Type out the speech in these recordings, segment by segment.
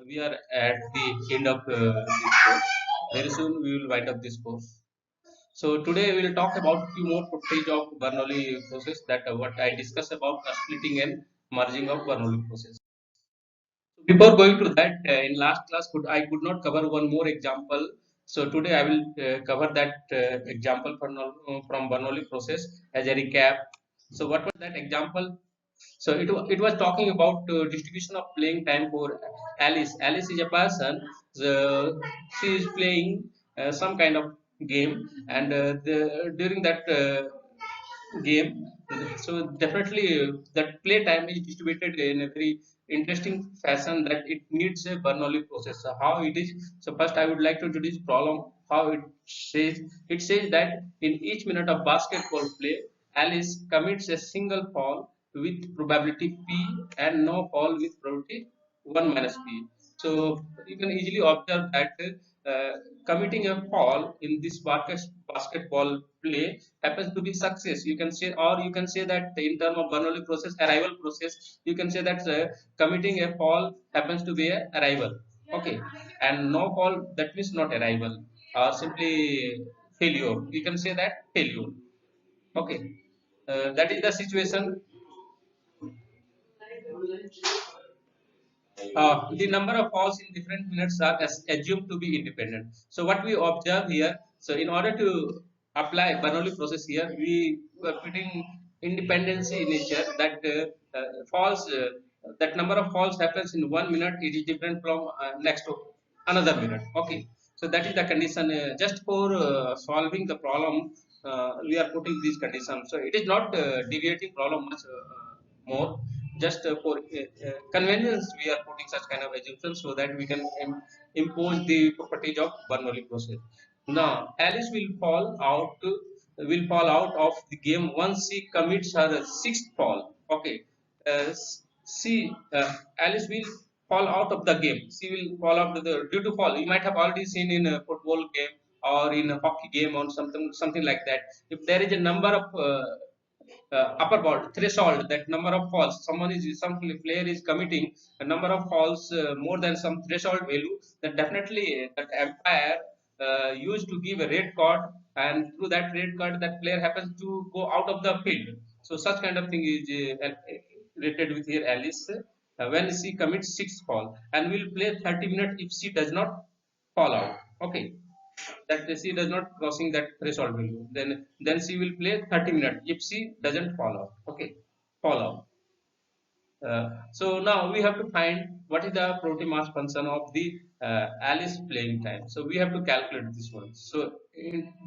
we are at the end of this course. Very soon we will wind up this course. So today we will talk about few more footage of Bernoulli process that what I discussed about splitting and merging of Bernoulli process. Before going to that, in last class I could not cover one more example. So today I will cover that example from Bernoulli process as a recap. So what was that example? So it was talking about distribution of playing time for Alice. Alice is a person. She is playing some kind of game, and during that game, so definitely that play time is distributed in a very interesting fashion that it needs a Bernoulli process. So how it is? So first I would like to introduce problem. How it says that in each minute of basketball play, Alice commits a single fall with probability p and no fall with probability 1 minus p. So you can easily observe that uh, committing a fall in this basketball play happens to be success. You can say, or you can say that in term of Bernoulli process, arrival process, you can say that committing a fall happens to be a arrival. Okay, and no fall, that means not arrival, or simply failure. You can say that failure. Okay, that is the situation. The number of falls in different minutes are assumed to be independent. So what we observe here, so in order to apply Bernoulli process here, we were putting independency in nature that falls, that number of falls happens in 1 minute, it is different from next to another minute. Okay, so that is the condition. Just for solving the problem, we are putting these conditions. So it is not deviating problem much more. Just for convenience, we are putting such kind of assumptions so that we can impose the properties of Bernoulli process. Now, Alice will fall out of the game once she commits her sixth fall. Okay, Alice will fall out of the game. She will fall out of the due to fall. You might have already seen in a football game or in a hockey game or something like that. If there is a number of upper bound threshold, that number of falls some player is committing a number of falls more than some threshold value, then definitely that umpire used to give a red card, and through that red card that player happens to go out of the field. So such kind of thing is related with here Alice when she commits sixth fall, and will play 30 minutes if she does not fall out. Okay, that she does not crossing that threshold value, then she will play 30 minutes if she doesn't fall out. Okay, fall out. So now we have to find what is the probability mass function of the Alice playing time. So we have to calculate this one. So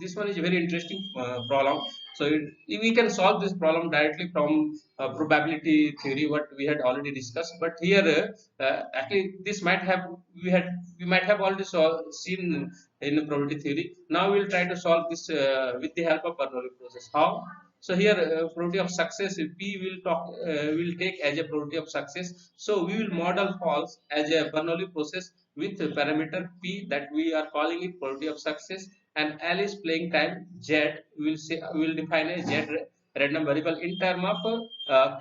this one is a very interesting problem. So we can solve this problem directly from probability theory, what we had already discussed. But here, actually, this might have we might have already seen in the probability theory. Now we will try to solve this with the help of Bernoulli process. How? So here probability of success P will take as a probability of success. So we will model false as a Bernoulli process with a parameter P that we are calling it probability of success, and Alice playing time Z will define a Z random variable in term of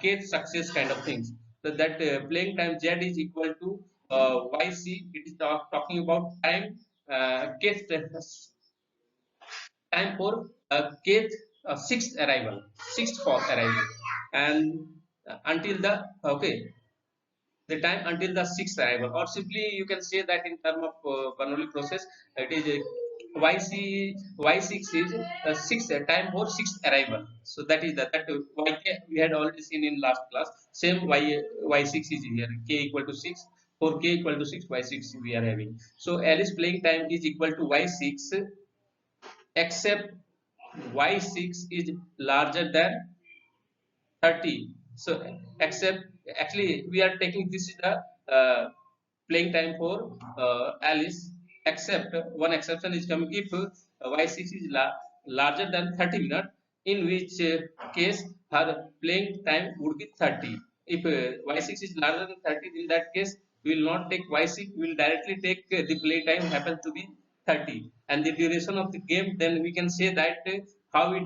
kth success kind of things. So that playing time Z is equal to YC. It is talking about time kth time for kth sixth arrival, sixth fall arrival, and until the okay the time until the sixth arrival, or simply you can say that in term of Bernoulli process, it is YC Y6 is sixth time for sixth arrival. So that is that YK we had already seen in last class. Same Y6 is here. K equal to 6. For K equal to 6, Y6 we are having. So Alice playing time is equal to Y6 except y6 is larger than 30. So except actually we are taking this is the playing time for Alice, except one exception is coming if y6 is larger than 30 minutes, in which case her playing time would be 30. If y6 is larger than 30, in that case we will not take y6, we will directly take the play time happens to be 30, and the duration of the game, then we can say that how we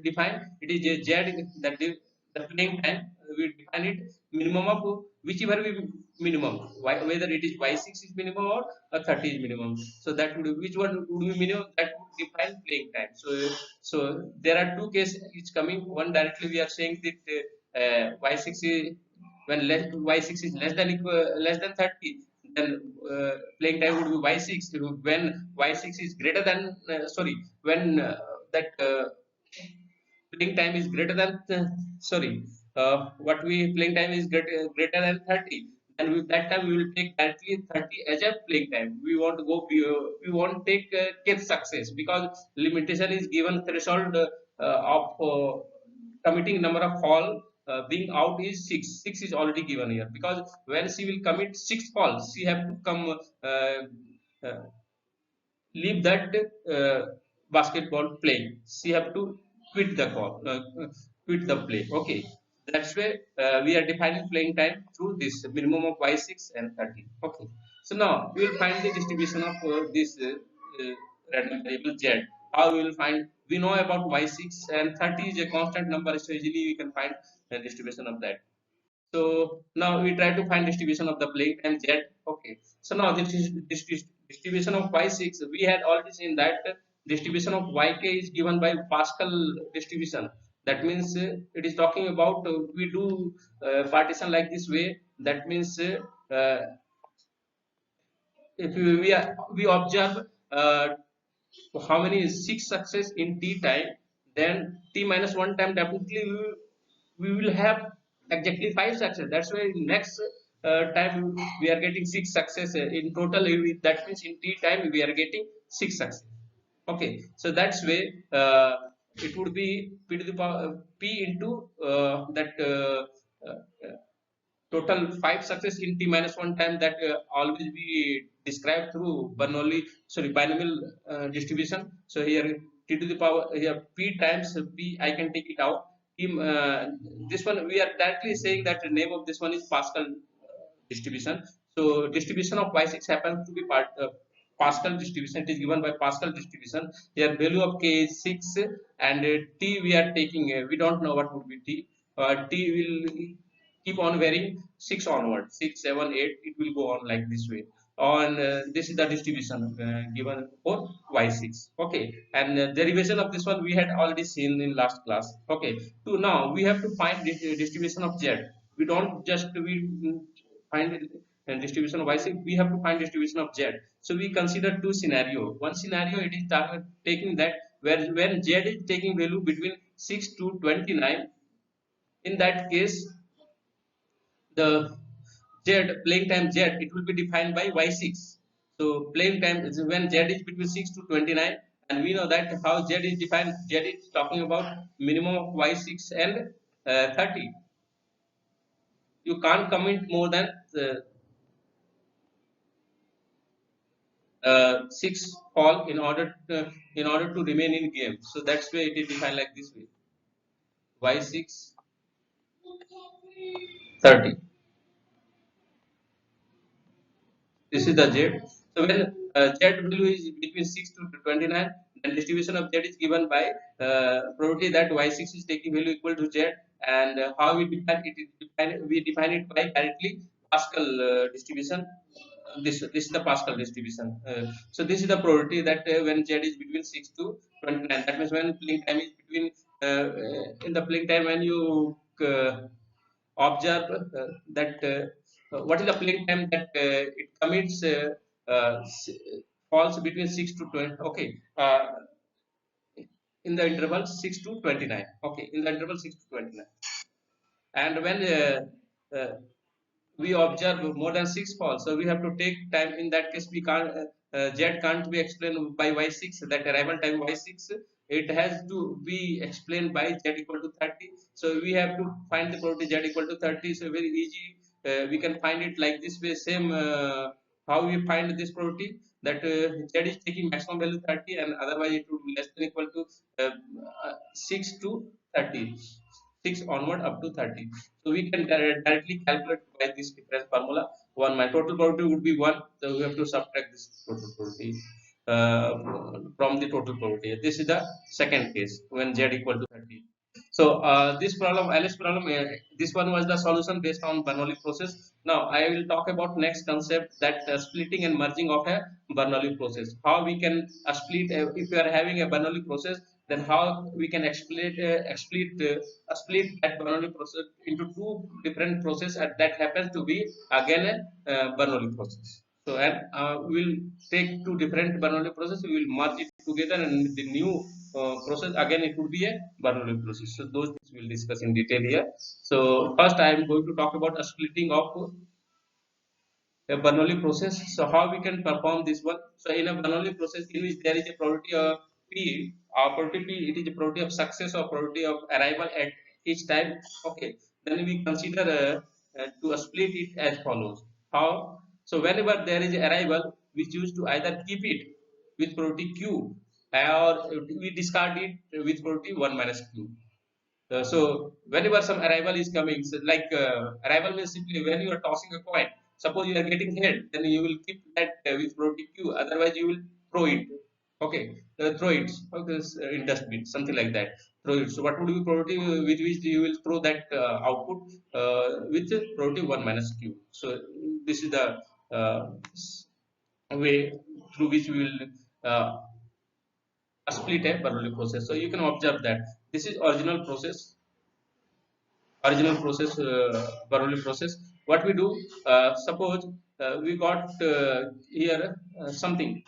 define it is a z, that the playing time we define it minimum of whichever we minimum, whether it is y6 is minimum or 30 is minimum. So that would, which one would be minimum, that would define playing time. So there are two cases it's coming. One, directly we are saying that y6 is, when y6 is less than 30, then playing time would be y6. When y6 is greater than sorry, when that playing time is greater than sorry what we playing time is greater than 30, and with that time we will take directly 30 as a playing time. We want to go, we won't take case success, because limitation is given threshold of committing number of fall being out is 6 is already given here, because when she will commit 6 falls, she have to come uh, leave that basketball playing. She have to quit the call, quit the play. Okay, that's why we are defining playing time through this minimum of y6 and 30. Okay, so now we will find the distribution of this random variable z. How we will find? We know about y6 and 30 is a constant number, so easily we can find the distribution of that. So now we try to find distribution of the playing time z. Okay. So now this distribution of y6. We had already seen that distribution of yk is given by Pascal distribution. That means it is talking about we do partition like this way. That means if we observe how many is 6 success in t time, then t minus 1 time definitely we will have exactly 5 success. That's why next time we are getting 6 success in total. That means in t time we are getting 6 success. Okay, so that's way it would be p to the power p into that uh, total 5 success in t minus 1 time, that always be described through Bernoulli, sorry, binomial distribution. So here t to the power here p times p, I can take it out. This one we are directly saying that the name of this one is Pascal distribution. So distribution of y6 happens to be part Pascal distribution. It is given by Pascal distribution. Here value of k is 6, and t we are taking we don't know what would be t. T will keep on varying 6 onward, 6 7 8, it will go on like this way. On this is the distribution given for y6. Okay, and derivation of this one we had already seen in last class. Okay, so now we have to find the distribution of z. We don't just we find and distribution of y6, we have to find distribution of z. So we consider two scenario. One scenario, it is taking that where when z is taking value between 6 to 29. In that case, the z playing time z, it will be defined by y6. So playing time is when z is between 6 to 29, and we know that how z is defined. Z is talking about minimum of y6 and 30. You can't commit more than 6 fall in order to remain in game. So that's why it is defined like this way: y6 30. This is the z. So when z value is between 6 to 29, then distribution of z is given by probability that y6 is taking value equal to z. And how we define it? We define it by directly Pascal distribution. This is the Pascal distribution. So this is the probability that when z is between 6 to 29, that means when playing time is between in the playing time when you observe that what is the playing time that it commits uh, falls between 6 to 20. Okay, in the interval 6 to 29. Okay, in the interval 6 to 29. And when we observe more than 6 falls, so we have to take time. In that case, we can't z can't be explained by y6, that arrival time y6. It has to be explained by z equal to 30. So we have to find the probability z equal to 30. So very easy, we can find it like this way. Same how we find this probability, that z is taking maximum value 30, and otherwise it would be less than equal to 6 to 30, 6 onward up to 30. So we can directly calculate by this difference formula. One, my total probability would be 1. So we have to subtract this total probability from the total probability. This is the second case when z equal to 30. So this problem, Alice problem, this one was the solution based on Bernoulli process. Now I will talk about next concept, that splitting and merging of a Bernoulli process. How we can split if you are having a Bernoulli process, then how we can split that Bernoulli process into two different process, and that happens to be again a Bernoulli process. So and we'll take two different Bernoulli process, we will merge it together, and the new process again it would be a Bernoulli process. So those things we'll discuss in detail here. So first I am going to talk about a splitting of a Bernoulli process. So how we can perform this one? So in a Bernoulli process in which there is a probability of P, or probability P, it is a probability of success or probability of arrival at each time. Okay, then we consider to split it as follows. How? So whenever there is arrival, we choose to either keep it with probability Q, or we discard it with probability 1 minus Q. So whenever some arrival is coming, so like arrival means simply when you are tossing a coin. Suppose you are getting head, then you will keep that with probability Q. Otherwise, you will throw it. Okay, throw it. Okay, in dustbin, something like that. Throw it. So what would be probability with which you will throw that output with probability 1 minus Q. So this is the uh, way through which we will split a Bernoulli process. So you can observe that this is original process, Bernoulli process. What we do, suppose we got here something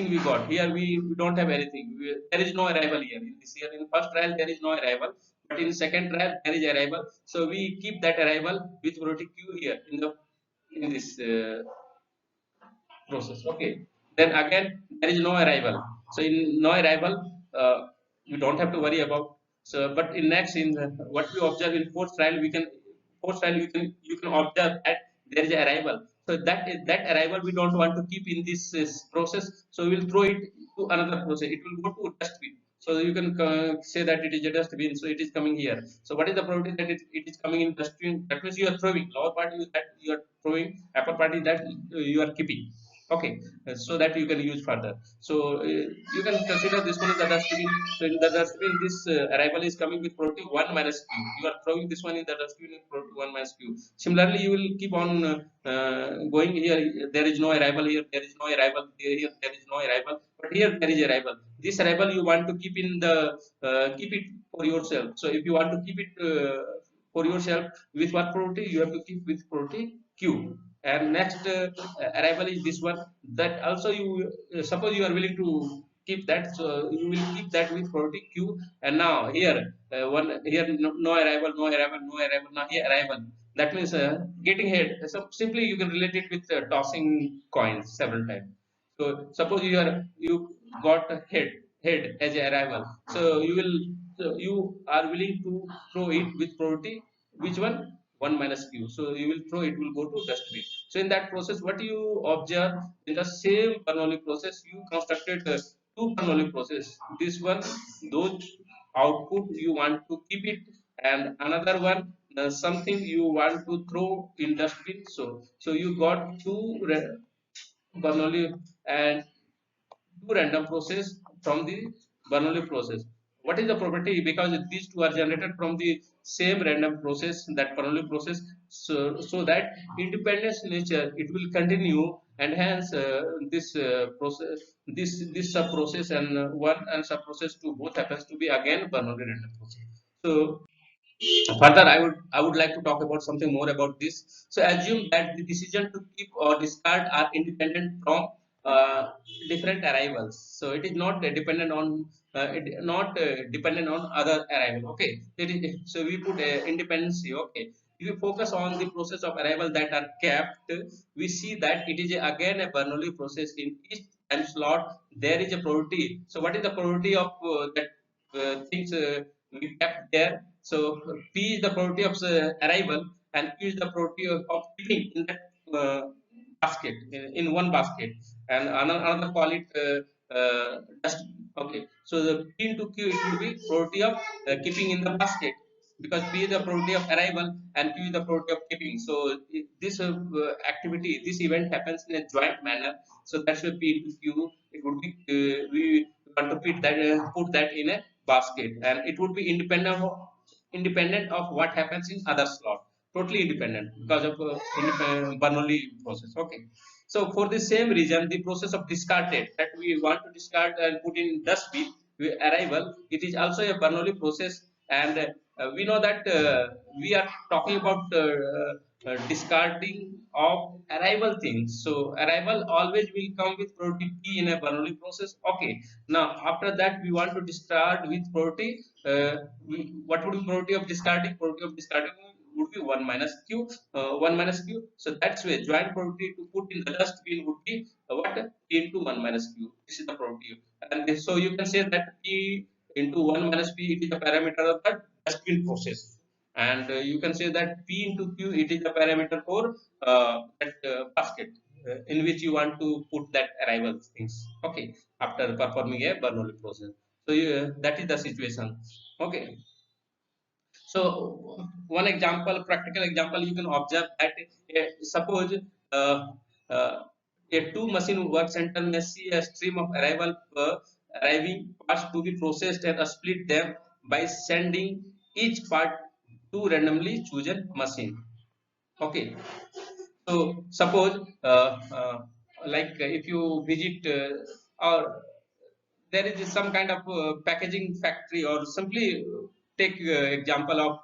we got here, we don't have anything, there is no arrival here in this here. In first trial there is no arrival, but in second trial there is arrival, so we keep that arrival with probability Q here in this process. Okay, then again there is no arrival, so in no arrival, you don't have to worry about. So but in next, in what we observe in fourth trial, you can observe that there is arrival. So that arrival we don't want to keep in this process, so we will throw it to another process, it will go to dustbin. So you can say that it is a dustbin, so it is coming here. So what is the probability that it is coming in dustbin? That means you are throwing, lower part is that you are throwing, upper part is that you are keeping. Okay, so that you can use further. So you can consider this one is the dustbin. So in the dustbin, this arrival is coming with probability 1 minus Q. You are throwing this one in the dustbin with probability 1 minus Q. Similarly, you will keep on going here. There is no arrival here, there is no arrival here, there is no arrival, but here there is arrival. This arrival you want to keep in the keep it for yourself. So if you want to keep it for yourself with what probability, you have to keep with probability Q. And next arrival is this one, that also you suppose you are willing to keep that, so you will keep that with probability Q. And now here one here, no arrival, no arrival, no arrival, now here arrival. That means getting head. So simply you can relate it with tossing coins several times. So suppose you got a head as a arrival, so you are willing to throw it with probability which one, 1 minus Q. So you will throw, it will go to dustbin. So in that process, what you observe, in the same Bernoulli process, you constructed two Bernoulli process. This one, those output you want to keep it, and another one, something you want to throw in dustbin. So you got two Bernoulli and two random process from the Bernoulli process. What is the probability? Because these two are generated from the same random process, that Bernoulli process, so that independence nature it will continue, and hence this process, this sub process and one and sub process two both happens to be again Bernoulli random process. So further I would like to talk about something more about this. So assume that the decision to keep or discard are independent from uh, different arrivals. So it is not dependent on dependent on other arrival. Okay, so we put independence here. Okay, if you focus on the process of arrival that are kept, we see that it is again a Bernoulli process. In each time slot there is a probability. So what is the probability of that things we kept there? So P is the probability of arrival, and Q is the probability of keeping in that basket, in one basket, and another call it dust. Okay, so the P into Q, it will be probability of keeping in the basket, because P is the probability of arrival and Q is the probability of keeping. So this activity, this event happens in a joint manner. So that's why P into Q, it would be we want to put that in a basket, and it would be independent of what happens in other slot, totally independent because of Bernoulli process. Okay, so for the same reason, the process of discarded that we want to discard and put in dustbin arrival, it is also a Bernoulli process. And we know that we are talking about discarding of arrival things. So arrival always will come with priority P in a Bernoulli process. Okay, now after that we want to discard with priority. What would be priority of discarding? Priority of discarding would be 1 minus q, 1 minus q. So that's why joint priority to put in the dustbin would be what? P into 1 minus q. This is the priority. And so you can say that P into 1 minus p, it is the parameter of the dustbin process. And you can say that P into q, it is the parameter for that basket in which you want to put that arrival things. Okay, after performing a Bernoulli process. So that is the situation. Okay, so one example, practical example, you can observe that suppose uh, uh, a two machine work center may see a stream of arriving parts to be processed and split them by sending each part to randomly chosen machine. Okay, so suppose like if you visit or there is some kind of packaging factory, or simply take example of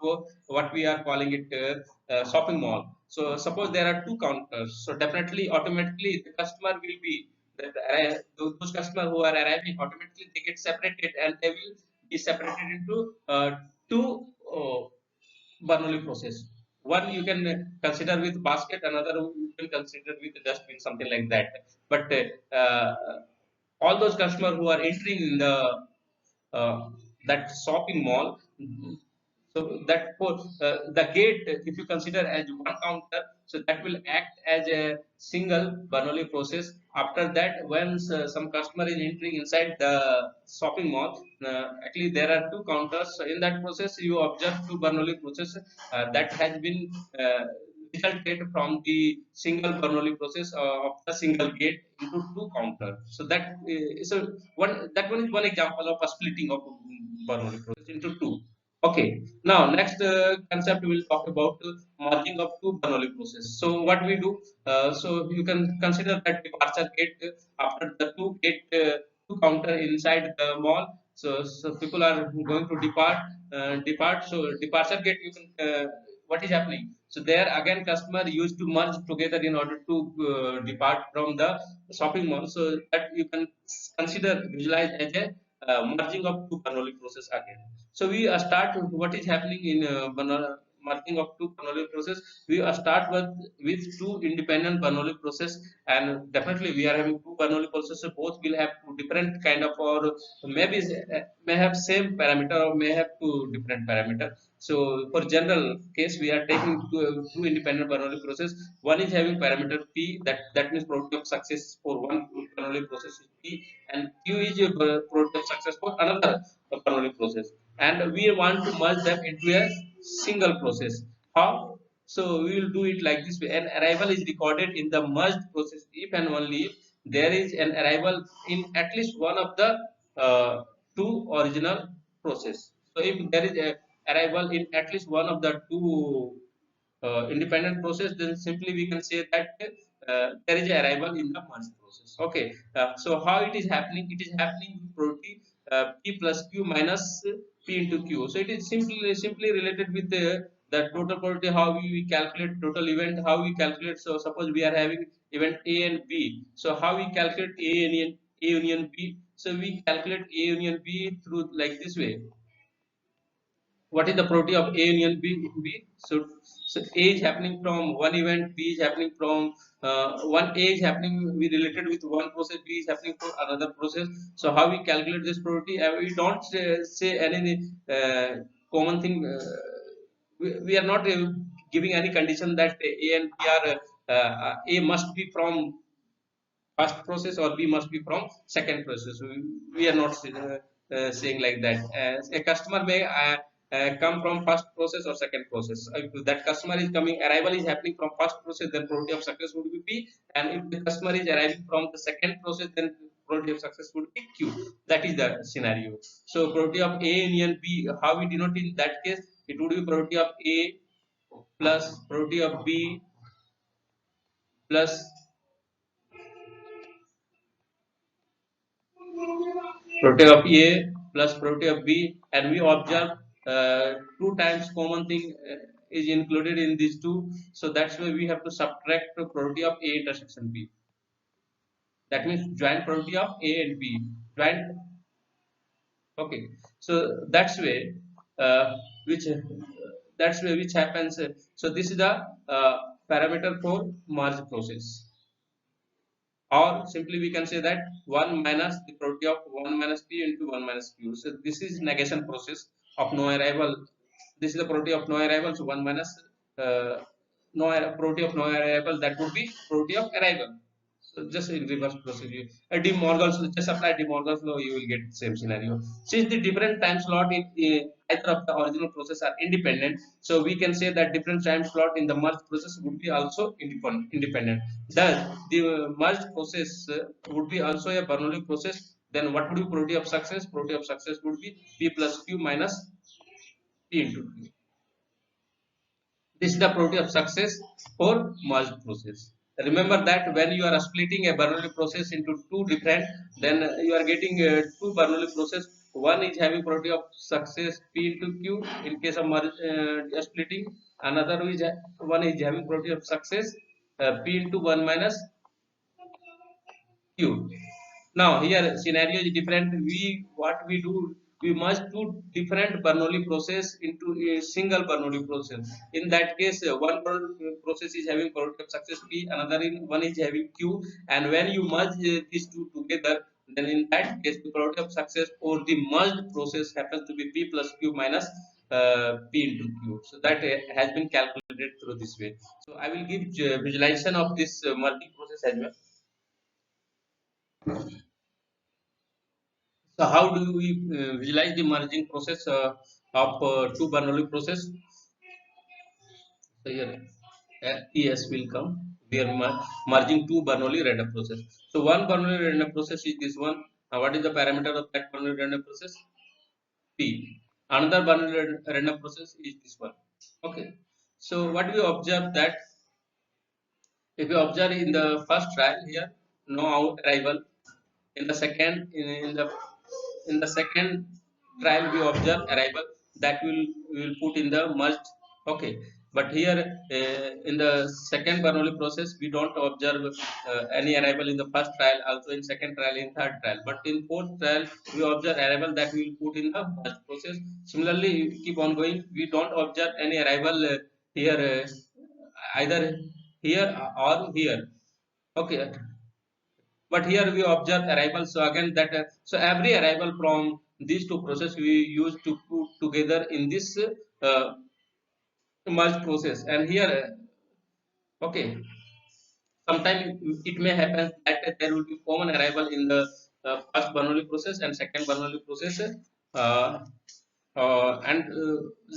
what we are calling it shopping mall. So suppose there are two counters, so definitely automatically the customer will be those customers who are arriving, automatically they get separated and they will be separated into two uh, Bernoulli process. One you can consider with basket, another you can consider with dustbin, something like that. But all those customers who are entering in the that shopping mall, so that for the gate, if you consider as one counter, so that will act as a single Bernoulli process. After that, once some customer is entering inside the shopping mall, actually there are two counters. So in that process, you observe two Bernoulli process that has been resulted from the single Bernoulli process of the single gate into two counter. So that one is one example of a splitting of Bernoulli process into two. Okay, now next concept we will talk about merging of two Bernoulli process. So what we do, so you can consider that departure gate after the two counter inside the mall. So people are going to depart. So departure gate, you can what is happening? So there again customer used to merge together in order to depart from the shopping mall. So that you can consider visualize as a merging of two Bernoulli process again. So we start what is happening in merging of two Bernoulli process. We start with two independent Bernoulli process, and definitely we are having two Bernoulli processes. Both will have two different kind of, or maybe may have same parameter or may have two different parameter. So for general case, we are taking two independent Bernoulli process. One is having parameter P, that means probability of success for one Bernoulli process is P, and Q is your probability of success for another Bernoulli process. And we want to merge them into a single process. How? So we will do it like this way. An arrival is recorded in the merged process if and only if there is an arrival in at least one of the two original process. So if there is a arrival in at least one of the two independent process, then simply we can say that there is a arrival in the merge process. Okay, so how it is happening? It is happening with property p plus q minus p into q. So it is simply related with the total probability, how we calculate total event, how we calculate. So suppose we are having event a and b. So how we calculate a union b? So we calculate a union b through like this way. What is the probability of A union B? So A is happening from one event, B is happening from one A is happening, we related with one process, B is happening for another process. So how we calculate this probability? We don't say any common thing. We are not giving any condition that A and B are A must be from first process or B must be from second process. We are not saying like that. A customer may come from first process or second process. If that customer is coming, arrival is happening from first process, then probability of success would be P. And if the customer is arriving from the second process, then probability of success would be Q. That is the scenario. So probability of A union B, how we denote in that case? It would be probability of A plus probability of B plus probability of A plus probability of B, and we observe two times common thing is included in these two. So that's why we have to subtract the probability of A intersection B. That means joint probability of A and B. Joint. Okay. So uh, which that's way which happens. So this is the parameter for merge process. Or simply we can say that 1 minus the probability of 1 minus p into 1 minus q. So this is negation process of no arrival. This is the probability of no arrival. So 1 minus probability of no arrival, that would be probability of arrival. So just in reverse procedure. De Morgan's law, just apply De Morgan's law, you will get same scenario. Since the different time slot in either of the original process are independent, so we can say that different time slot in the merge process would be also independent. Thus, the merged process would be also a Bernoulli process. Then what would be probability of success? Probability of success would be P plus Q minus P into Q. This is the probability of success for merged process. Remember that when you are splitting a Bernoulli process into two different, then you are getting two Bernoulli process. One is having probability of success P into Q in case of splitting. Another is one is having probability of success P into 1 minus Q. Now here scenario is different. What we do, we must do different Bernoulli process into a single Bernoulli process. In that case, one process is having probability of success P, another one is having Q, and when you merge these two together, then in that case the probability of success for the merged process happens to be P plus Q minus P into Q. So that has been calculated through this way. So I will give visualization of this merging process as well. So how do we visualize the merging process of two Bernoulli process? So here ES will come. We are merging two Bernoulli random process. So one Bernoulli random process is this one. What is the parameter of that Bernoulli random process? P. Another Bernoulli random process is this one. Okay. So what we observe that if you observe in the first trial here, no arrival. In the second in the second trial we observe arrival, that we will put in the merged. Okay, but here in the second Bernoulli process we don't observe any arrival in the first trial, also in second trial, in third trial, but in fourth trial we observe arrival that we will put in the merged process. Similarly keep on going, we don't observe any arrival here either here or here. Okay, but here we observe arrival. So again that so every arrival from these two process we use to put together in this uh, merge process. And here okay, sometimes it may happen that there will be common arrival in the first Bernoulli process and second Bernoulli process, uh, and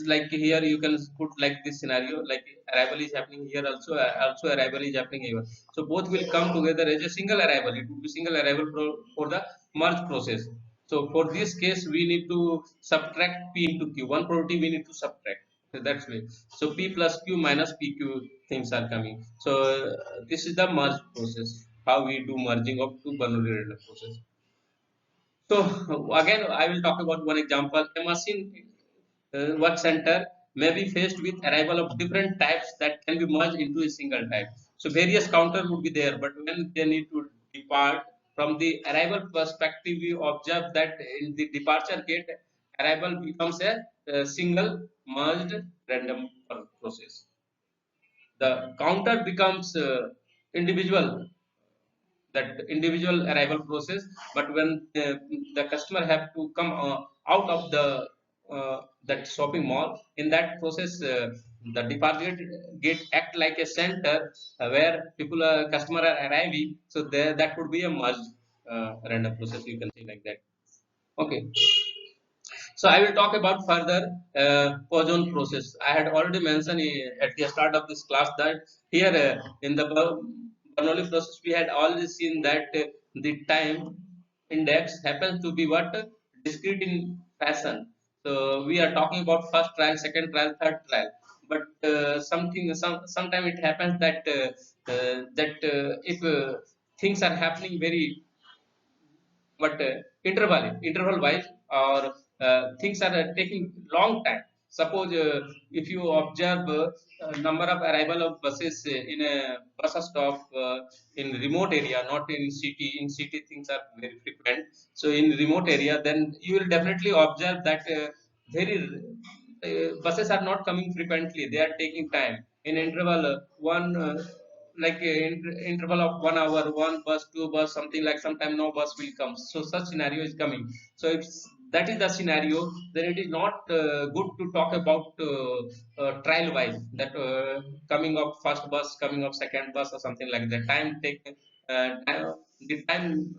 like here you can put like this scenario, like arrival is happening here also, also arrival is happening here, so both will come together as a single arrival. It would be single arrival for the merge process. So for this case we need to subtract P into Q, one probability we need to subtract. So that's way. So P plus Q minus PQ things are coming. So this is the merge process, how we do merging of two Bernoulli random process. So again, I will talk about one example. A machine work center may be faced with arrival of different types that can be merged into a single type. So various counters would be there, but when they need to depart from the arrival perspective, we observe that in the departure gate, arrival becomes a single merged random process. The counter becomes individual, that individual arrival process, but when the customer have to come out of the that shopping mall, in that process the departure gate act like a center where people customer are arriving, so there that would be a merged random process, you can say like that. Okay, so I will talk about further Poisson process. I had already mentioned at the start of this class that here in the Bernoulli process we had already seen that the time. index happens to be what? Discrete in fashion. So we are talking about first trial, second trial, third trial. But sometime it happens that if things are happening very, but interval wise, or things are taking long time. Suppose if you observe number of arrival of buses in a bus stop in remote area, not in city. In city things are very frequent, so in remote area then you will definitely observe that very buses are not coming frequently, they are taking time in interval one like interval of 1 hour, one bus, two bus, something like, sometime no bus will come, so such scenario is coming. So if that is the scenario, then it is not good to talk about trial wise, that coming of first bus, coming of second bus, or something like that. Time take the time,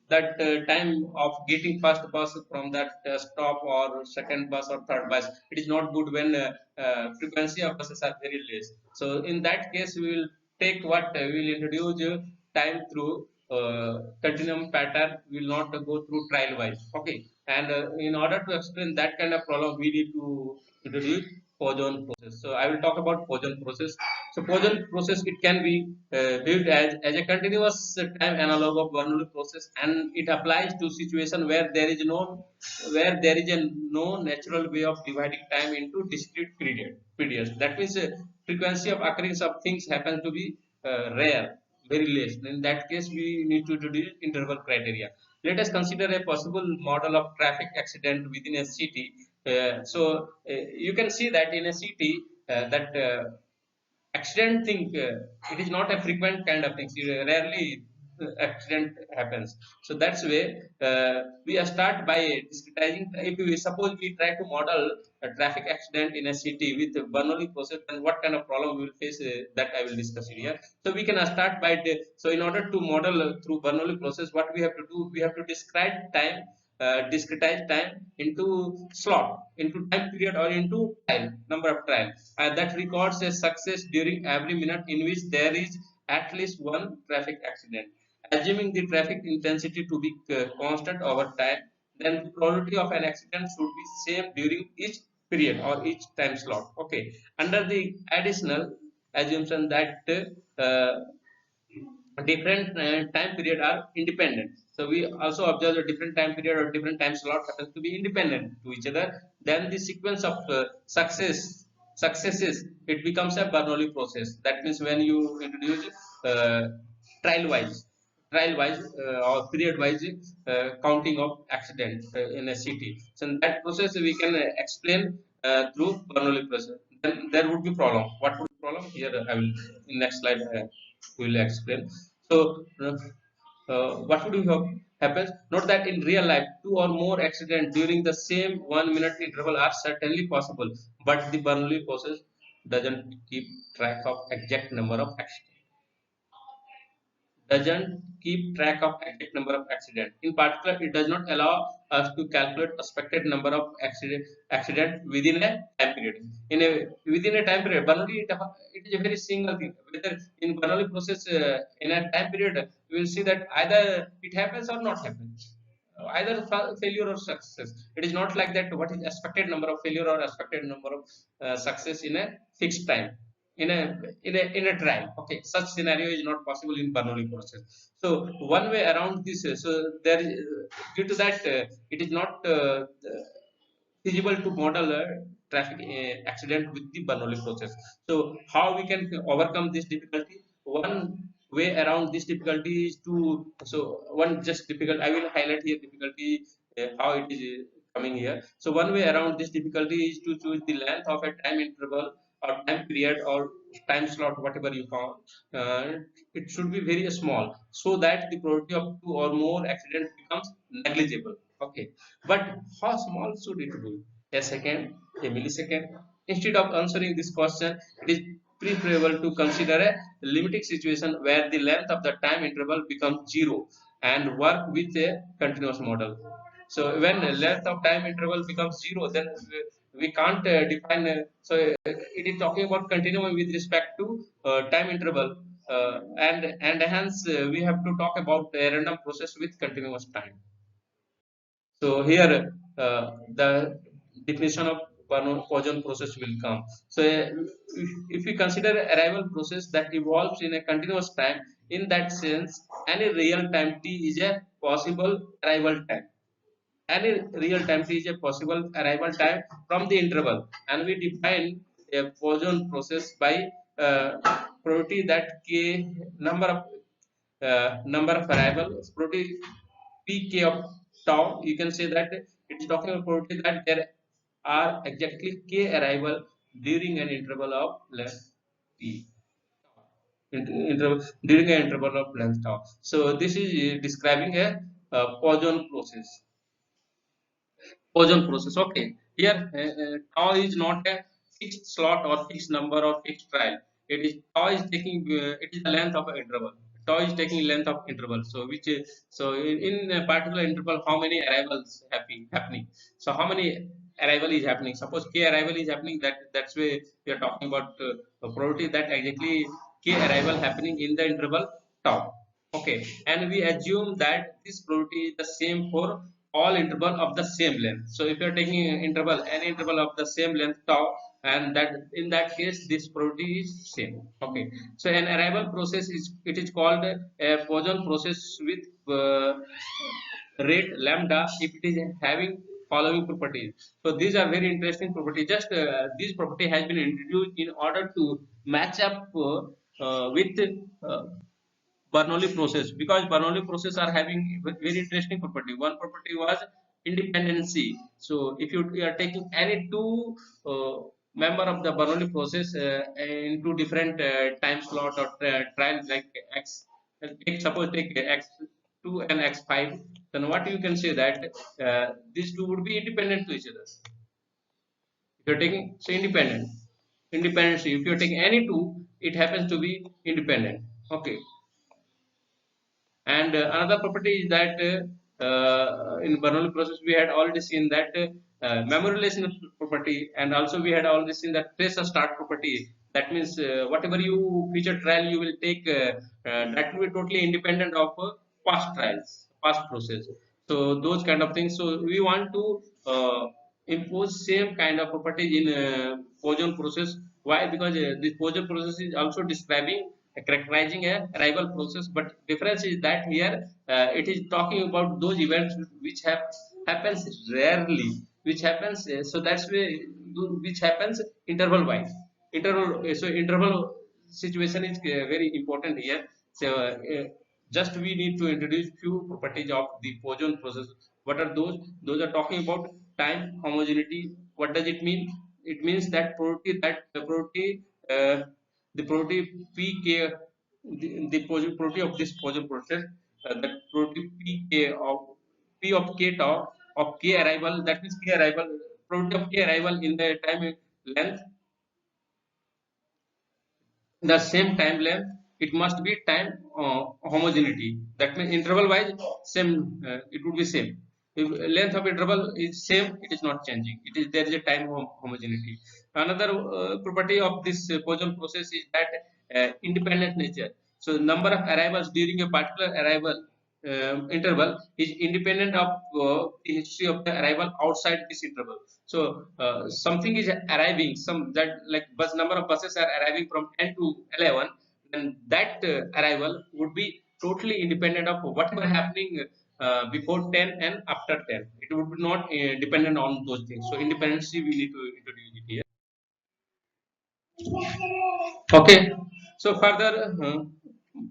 that time of getting first bus from that stop, or second bus or third bus, it is not good when frequency of buses are very less. So in that case we will take what we will introduce time through continuum pattern, we will not go through trial wise. Okay, and in order to explain that kind of problem, we need to introduce Poisson process. So I will talk about Poisson process. So Poisson process, it can be viewed as a continuous time analog of Bernoulli process, and it applies to situation where there is a no natural way of dividing time into discrete periods. That means frequency of occurrence of things happen to be rare, very less. In that case, we need to introduce interval criteria. Let us consider a possible model of traffic accident within a city. You can see that in a city that accident thing, it is not a frequent kind of thing. Rarely accident happens. So that's way we start by discretizing. If we suppose we try to model a traffic accident in a city with Bernoulli process, then what kind of problem we will face, that I will discuss here. So we can start by so in order to model through Bernoulli process, what we have to do, we have to describe time, discretize time into slot, into time period, or into trial, number of trial, that records a success during every minute in which there is at least one traffic accident. Assuming the traffic intensity to be constant over time, then the probability of an accident should be same during each period or each time slot. Okay, under the additional assumption that different time period are independent. So we also observe a different time period or different time slot happens to be independent to each other. Then the sequence of successes, it becomes a Bernoulli process. That means when you introduce uh, trial wise, or period wise counting of accident in a city. So in that process we can explain through Bernoulli process. Then there would be problem. What would be problem? Here I will in next slide we will explain. So, what would have happens? Note that in real life, two or more accidents during the same 1 minute interval are certainly possible, but the Bernoulli process doesn't keep track of exact number of accidents, doesn't keep track of exact number of accidents. In particular, it does not allow us to calculate expected number of accident within a time period. Within a time period, Bernoulli, it is a very single thing. Whether in Bernoulli process in a time period, you will see that either it happens or not happens, either failure or success. It is not like that. What is expected number of failure or expected number of success in a fixed time, in a trial. Okay, such scenario is not possible in Bernoulli process. So one way around this, so there is, due to that, it is not feasible to model a traffic accident with the Bernoulli process. So how we can overcome this difficulty? One way around this difficulty is to, so one just difficult, I will highlight here difficulty, how it is coming here. So one way around this difficulty is to choose the length of a time interval or time period or time slot, whatever you call. uh, it should be very small so that the probability of two or more accidents becomes negligible. Okay, but how small should it be? A second, a millisecond? Instead of answering this question, it is preferable to consider a limiting situation where the length of the time interval becomes zero and work with a continuous model. So when length of time interval becomes zero, then we can't define. So it is talking about continuum with respect to time interval. and hence we have to talk about a random process with continuous time. So here the definition of Poisson process will come. So if we consider arrival process that evolves in a continuous time, in that sense, any real time t is a possible arrival time. Any real time t is a possible arrival time from the interval, and we define a Poisson process by probability that k number of variables probability pk of tau. You can say that it's talking about probability that there are exactly k arrival during an interval of length t, interval during an interval of length tau. So this is describing a Poisson process. Poisson process. Okay. Here, tau is not a fixed slot or fixed number or fixed trial. It is tau is taking it is the length of an interval. Tau is taking length of interval. So which so in a particular interval, how many arrivals happening? So how many arrival is happening? Suppose k arrival is happening. That's why we are talking about a probability that exactly k arrival happening in the interval tau. Okay, and we assume that this probability is the same for all interval of the same length. So if you are taking an interval, any interval of the same length tau, and that in that case this probability is same. Okay, so an arrival process is called a Poisson process with rate lambda if it is having following properties. So these are very interesting properties. Just this property has been introduced in order to match up with Bernoulli process, because Bernoulli process are having very interesting property. One property was independency. So if you are taking any two member of the Bernoulli process in two different time slot or trial like x, suppose take x2 and x5, then what you can say that these two would be independent to each other. If you're taking so independency, if you're taking any two, it happens to be independent. Okay. And another property is that in Bernoulli process we had already seen that memory relation property, and also we had already seen that tracer start property. That means whatever you future trial you will take, that will be totally independent of past trials, past process. So those kind of things. So we want to impose same kind of properties in Poisson process. Why? Because this Poisson process is also describing characterizing a rival process, but difference is that here it is talking about those events which have happens rarely, which happens so that's way which happens interval wise. So interval situation is very important here. So just we need to introduce few properties of the Poisson process. What are those? Those are talking about time homogeneity. What does it mean? It means that probability that the probability pk, the probability of this Poisson process, the probability pk of p of k tau of k arrival, that means k arrival, probability of k arrival in the time length, the same time length, it must be time homogeneity. That means interval wise same, it would be same. If length of interval is same, it is not changing, it is there is a time homogeneity. Another property of this Poisson process is that independent nature. So number of arrivals during a particular arrival interval is independent of the history of the arrival outside this interval. So something is arriving, some that like bus number of buses are arriving from 10 to 11, and that arrival would be totally independent of whatever happening before 10 and after 10. It would be not dependent on those things. So independency we need to introduce it here. Okay, so further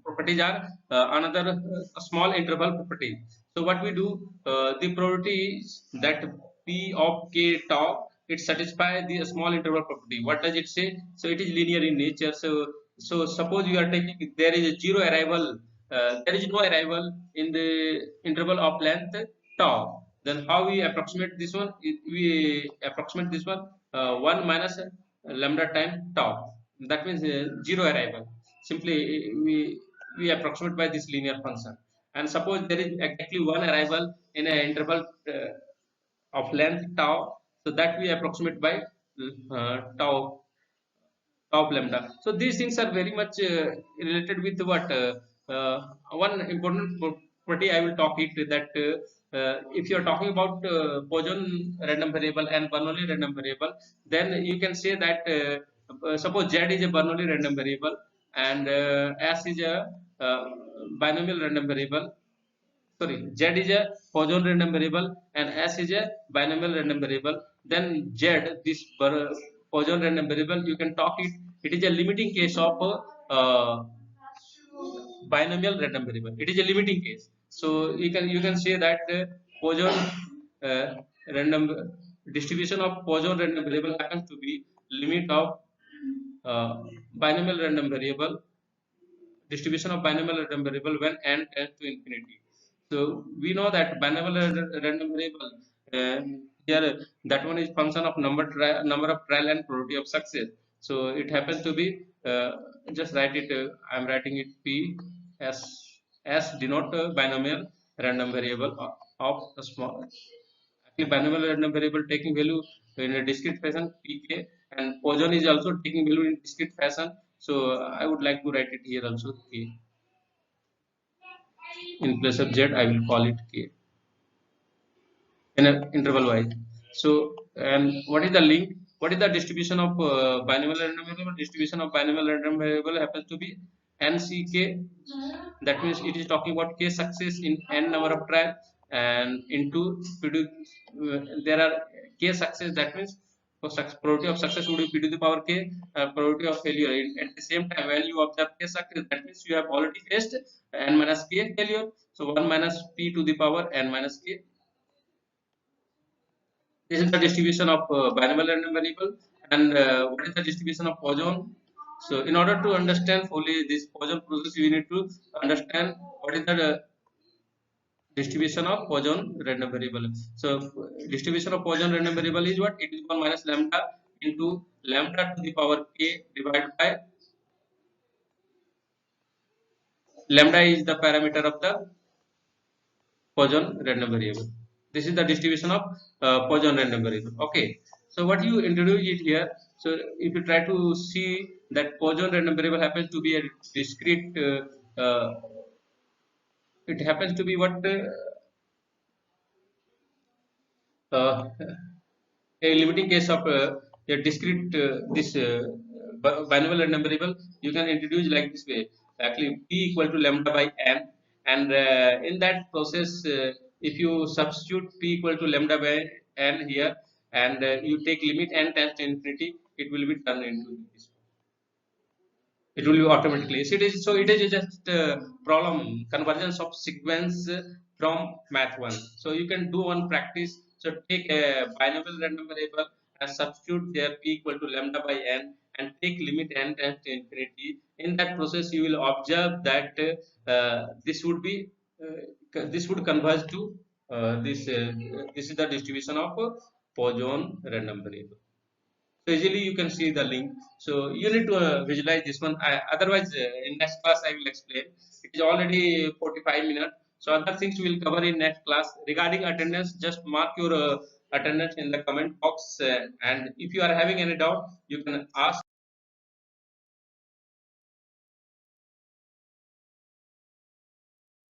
properties are another small interval property. So what we do, the probability is that p of k tau, it satisfies the small interval property. What does it say? So it is linear in nature. So suppose you are taking, there is a zero arrival, there is no arrival in the interval of length tau. Then how we approximate this one? We approximate this one 1 minus lambda time tau. That means zero arrival. Simply we approximate by this linear function. And suppose there is exactly one arrival in an interval of length tau, so that we approximate by tau top lambda. So these things are very much related with what one important property I will talk it that if you are talking about Poisson random variable and Bernoulli random variable, then you can say that suppose Z is a Bernoulli random variable and S is a uh, binomial random variable. Sorry, Z is a Poisson random variable and S is a binomial random variable. Then Z, this Poisson random variable, you can talk it. It is a limiting case of binomial random variable. It is a limiting case. So you can say that Poisson uh, random distribution of Poisson random variable happens to be limit of uh, binomial random variable distribution of binomial random variable when n tends to infinity. So we know that binomial random variable uh, here that one is function of number of trial and probability of success. So it happens to be just write it. I'm writing it P as denote binomial random variable of a small. Actually, binomial random variable taking value in a discrete fashion pk, and Poisson is also taking value in discrete fashion. So I would like to write it here also k. In place of z I will call it k in an interval wise. So and what is the link, what is the distribution of binomial random variable? Distribution of binomial random variable happens to be nck. That means it is talking about k success in n number of trial, and into there are k success. That means for probability of success would be p to the power k, probability of failure at the same time when you observe k success, that means you have already faced n minus k failure. So 1 minus p to the power n minus k. This is the distribution of binomial random variable. And what is the distribution of Poisson? So in order to understand fully this Poisson process, you need to understand what is the distribution of Poisson random variable. So distribution of Poisson random variable is what? It is 1 minus lambda into lambda to the power k divided by lambda is the parameter of the Poisson random variable. This is the distribution of Poisson random variable. Okay. So what you introduce it here. So if you try to see that Poisson random variable happens to be a discrete, it happens to be what uh, a limiting case of a discrete this binomial random variable. You can introduce like this way. Actually, p equal to lambda by n, and in that process, if you substitute p equal to lambda by n here, and you take limit n tends to infinity, it will be turned into this. It will be automatically. So it is just problem convergence of sequence from math 1. So you can do one practice. So take a binomial random variable and substitute there p equal to lambda by n, and take limit n tends to infinity. In that process you will observe that this would be this would converge to this is the distribution of Poisson random variable. So easily you can see the link. So you need to visualize this one. Otherwise, in next class I will explain. It is already 45 minutes. So other things we will cover in next class. Regarding attendance, just mark your attendance in the comment box. And if you are having any doubt, you can ask.